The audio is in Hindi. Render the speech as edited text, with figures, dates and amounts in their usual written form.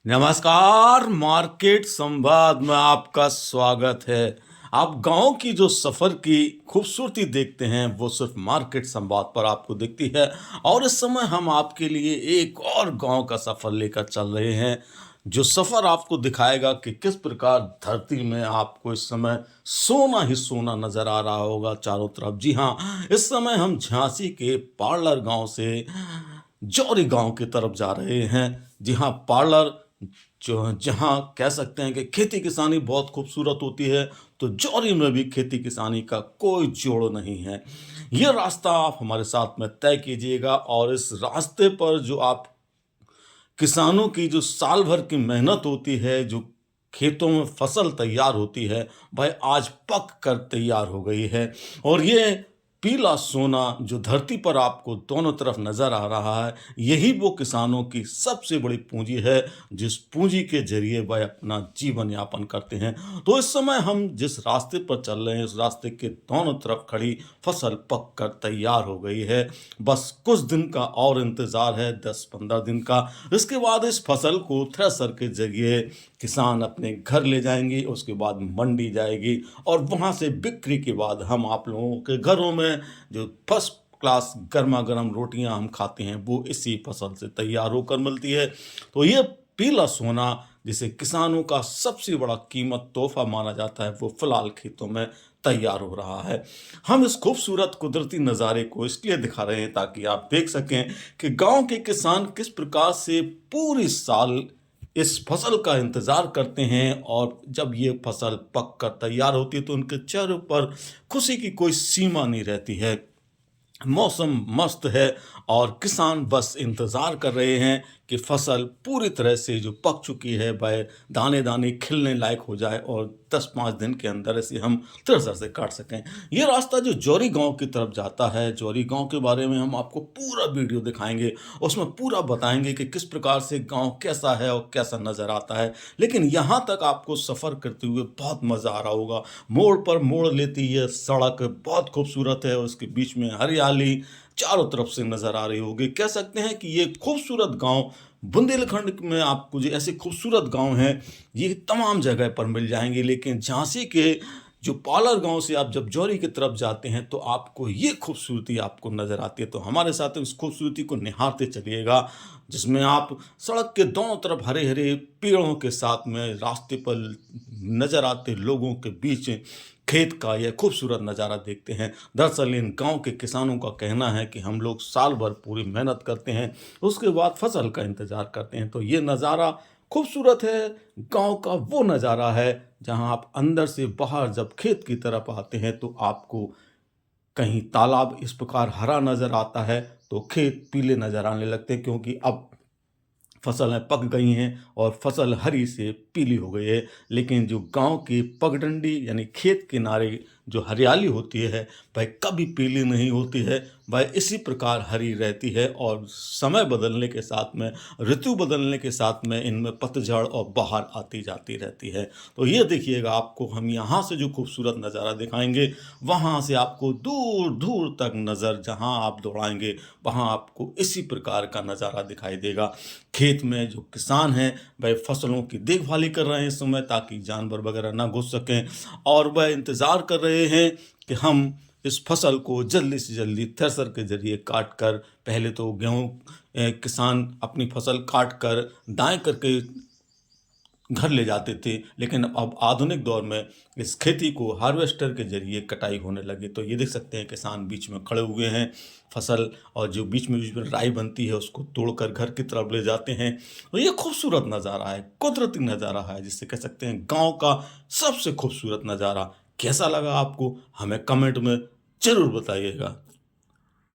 नमस्कार, मार्केट संवाद में आपका स्वागत है। आप गांव की जो सफ़र की खूबसूरती देखते हैं वो सिर्फ मार्केट संवाद पर आपको दिखती है। और इस समय हम आपके लिए एक और गांव का सफ़र लेकर चल रहे हैं, जो सफ़र आपको दिखाएगा कि किस प्रकार धरती में आपको इस समय सोना ही सोना नज़र आ रहा होगा चारों तरफ। जी हाँ, इस समय हम झांसी के पार्लर गांव से जौरी गांव की तरफ जा रहे हैं। जी हाँ, पार्लर जो जहाँ कह सकते हैं कि खेती किसानी बहुत खूबसूरत होती है, तो जौरी में भी खेती किसानी का कोई जोड़ नहीं है। ये रास्ता आप हमारे साथ में तय कीजिएगा और इस रास्ते पर जो आप किसानों की जो साल भर की मेहनत होती है, जो खेतों में फसल तैयार होती है, वह आज पक कर तैयार हो गई है। और ये पीला सोना जो धरती पर आपको दोनों तरफ नजर आ रहा है, यही वो किसानों की सबसे बड़ी पूंजी है, जिस पूंजी के जरिए वह अपना जीवन यापन करते हैं। तो इस समय हम जिस रास्ते पर चल रहे हैं, उस रास्ते के दोनों तरफ खड़ी फसल पक कर तैयार हो गई है। बस कुछ दिन का और इंतजार है, 10-15 दिन का। इसके बाद इस फसल को थ्रेसर के जरिए किसान अपने घर ले जाएंगे, उसके बाद मंडी जाएगी और वहां से बिक्री के बाद हम आप लोगों के घरों में जो फर्स्ट क्लास गर्मा गर्म रोटियां हम खाते हैं वो इसी फसल से तैयार होकर मिलती है। तो ये पीला सोना जिसे किसानों का सबसे बड़ा कीमत तोहफा माना जाता है, वो फिलहाल खेतों में तैयार हो रहा है। हम इस खूबसूरत कुदरती नज़ारे को इसलिए दिखा रहे हैं ताकि आप देख सकें कि गांव के किसान किस प्रकार से पूरी साल इस फसल का इंतज़ार करते हैं, और जब ये फसल पक कर तैयार होती है तो उनके चेहरों पर खुशी की कोई सीमा नहीं रहती है। मौसम मस्त है और किसान बस इंतज़ार कर रहे हैं कि फसल पूरी तरह से जो पक चुकी है वह दाने दाने खिलने लायक हो जाए और 10-5 दिन के अंदर इसे हम थ्रेसर से काट सकें। ये रास्ता जो जौरी गांव की तरफ जाता है, जौरी गांव के बारे में हम आपको पूरा वीडियो दिखाएंगे, उसमें पूरा बताएंगे कि किस प्रकार से गांव कैसा है और कैसा नज़र आता है। लेकिन यहाँ तक आपको सफ़र करते हुए बहुत मज़ा आ रहा होगा। मोड़ पर मोड़ लेती ये सड़क बहुत खूबसूरत है, उसके बीच में हरियाली चारों तरफ से नजर आ रही होगी। कह सकते हैं कि ये खूबसूरत गांव बुंदेलखंड में आपको जो ऐसे खूबसूरत गांव हैं, ये तमाम जगह पर मिल जाएंगे, लेकिन झांसी के जो पालर गांव से आप जब जौरी की तरफ जाते हैं तो आपको ये खूबसूरती आपको नजर आती है। तो हमारे साथ इस खूबसूरती को निहारते चलिएगा, जिसमें आप सड़क के दोनों तरफ हरे हरे पेड़ों के साथ में रास्ते पर नजर आते लोगों के बीच खेत का यह खूबसूरत नज़ारा देखते हैं। दरअसल इन गांव के किसानों का कहना है कि हम लोग साल भर पूरी मेहनत करते हैं, उसके बाद फसल का इंतज़ार करते हैं। तो ये नज़ारा खूबसूरत है, गांव का वो नज़ारा है जहां आप अंदर से बाहर जब खेत की तरफ आते हैं तो आपको कहीं तालाब इस प्रकार हरा नज़र आता है, तो खेत पीले नज़र आने लगते हैं, क्योंकि अब फसलें पक गई हैं और फसल हरी से पीली हो गई है। लेकिन जो गांव की पगडंडी यानी खेत किनारे जो हरियाली होती है वह कभी पीली नहीं होती है, वह इसी प्रकार हरी रहती है। और समय बदलने के साथ में, ऋतु बदलने के साथ में इनमें पतझड़ और बहार आती जाती रहती है। तो ये देखिएगा, आपको हम यहाँ से जो खूबसूरत नज़ारा दिखाएंगे, वहाँ से आपको दूर दूर तक नज़र जहाँ आप दौड़ाएंगे वहाँ आपको इसी प्रकार का नज़ारा दिखाई देगा। खेत में जो किसान हैं वह फसलों की देखभाली कर रहे हैं इस समय, ताकि जानवर वगैरह ना घुस सकें, और वह इंतज़ार कर रहे हैं कि हम इस फसल को जल्दी से जल्दी थ्रेसर के जरिए काट कर, पहले तो गेहूं किसान अपनी फसल काट कर दाएं करके घर ले जाते थे, लेकिन अब आधुनिक दौर में इस खेती को हार्वेस्टर के जरिए कटाई होने लगी। तो ये देख सकते हैं किसान बीच में खड़े हुए हैं फसल, और जो बीच में राई बनती है उसको तोड़कर घर की तरफ ले जाते हैं। तो ये खूबसूरत नज़ारा है, कुदरती नज़ारा है, जिससे कह सकते हैं गांव का सबसे खूबसूरत नज़ारा। कैसा लगा आपको, हमें कमेंट में जरूर बताइएगा।